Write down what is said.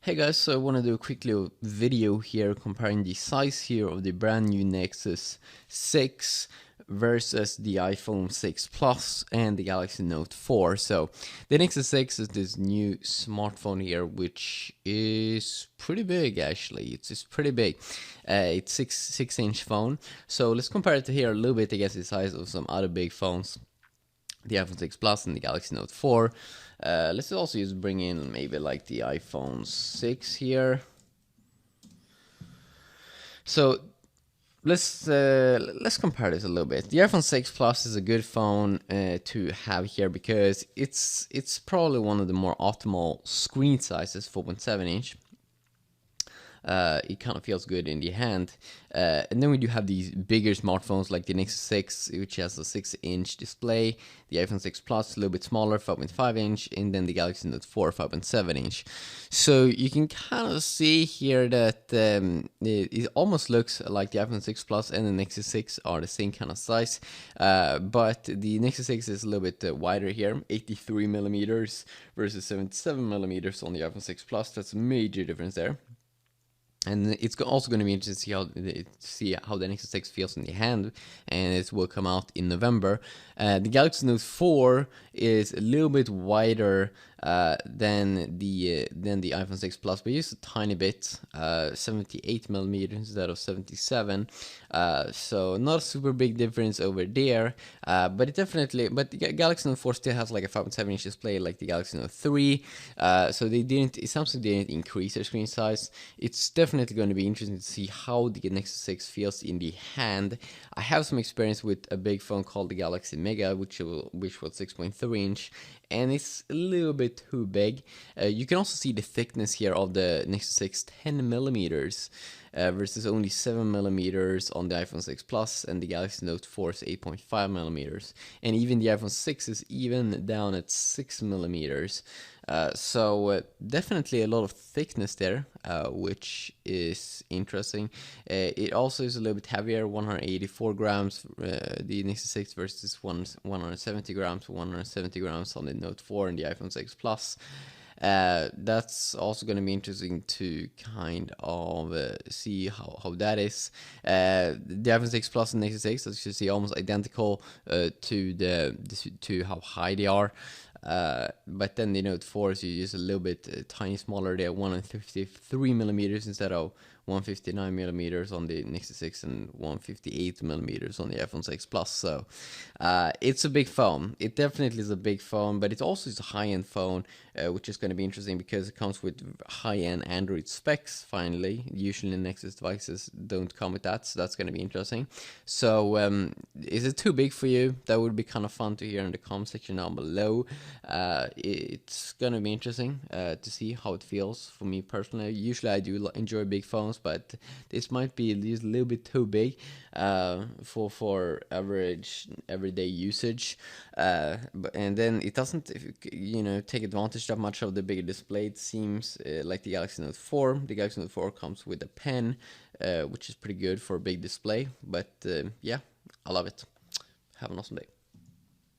Hey guys, so I want to do a quick little video here comparing the size here of the brand new Nexus 6 versus the iPhone 6 Plus and the Galaxy Note 4. So the Nexus 6 is this new smartphone here, which is pretty big actually. It's pretty big. It's 6-inch phone. So let's compare it to here a little bit against the size of some other big phones, the iPhone 6 Plus and the Galaxy Note 4. Let's also just bring in maybe like the iPhone 6 here. So let's compare this a little bit. The iPhone 6 Plus is a good phone to have here because it's probably one of the more optimal screen sizes, 4.7 inch. It kind of feels good in the hand. And then we do have these bigger smartphones like the Nexus 6, which has a 6-inch display, the iPhone 6 Plus a little bit smaller, 5.5 inch, and then the Galaxy Note 4, 5.7 inch. So you can kind of see here that it almost looks like the iPhone 6 Plus and the Nexus 6 are the same kind of size, but the Nexus 6 is a little bit wider here, 83 millimeters versus 77 millimeters on the iPhone 6 Plus. That's a major difference there. And it's also going to be interesting to see how the Nexus 6 feels in the hand, and it will come out in November. The Galaxy Note 4 is a little bit wider than the iPhone 6 Plus, but just a tiny bit, 78 millimeters instead of 77. So not a super big difference over there, but the Galaxy Note 4 still has like a 5.7 inch display like the Galaxy Note 3. So Samsung didn't increase their screen size. It's definitely going to be interesting to see how the Nexus 6 feels in the hand. I have some experience with a big phone called the Galaxy Mega, which was 6.3 inch, and it's a little bit too big. You can also see the thickness here of the Nexus 6, 10 millimeters. Versus only 7 millimeters on the iPhone 6 Plus, and the Galaxy Note 4 is 8.5 millimeters, and even the iPhone 6 is even down at 6 millimeters. So definitely a lot of thickness there, which is interesting. It also is a little bit heavier, 184 grams, the Nexus 6 versus 170 grams, 170 grams on the Note 4 and the iPhone 6 Plus. That's also going to be interesting to kind of see how that is. The iPhone 6 Plus and Nexus 6, as you see, almost identical to how high they are. But then the Note 4 is just a little bit tiny smaller. They're 153 millimeters instead of 159 millimeters on the Nexus 6 and 158 millimeters on the iPhone 6 Plus. So it's a big phone. It definitely is a big phone, but it also is a high-end phone, which is going to be interesting because it comes with high-end Android specs. Finally, usually Nexus devices don't come with that, so that's going to be interesting. So is it too big for you? That would be kind of fun to hear in the comment section down below. It's going to be interesting to see how it feels for me personally. Usually I do enjoy big phones, but this might be just a little bit too big for average everyday usage, and then it doesn't take advantage that much of the bigger display. It seems like the Galaxy Note 4. The Galaxy Note 4 comes with a pen, which is pretty good for a big display, but yeah, I love it. Have an awesome day.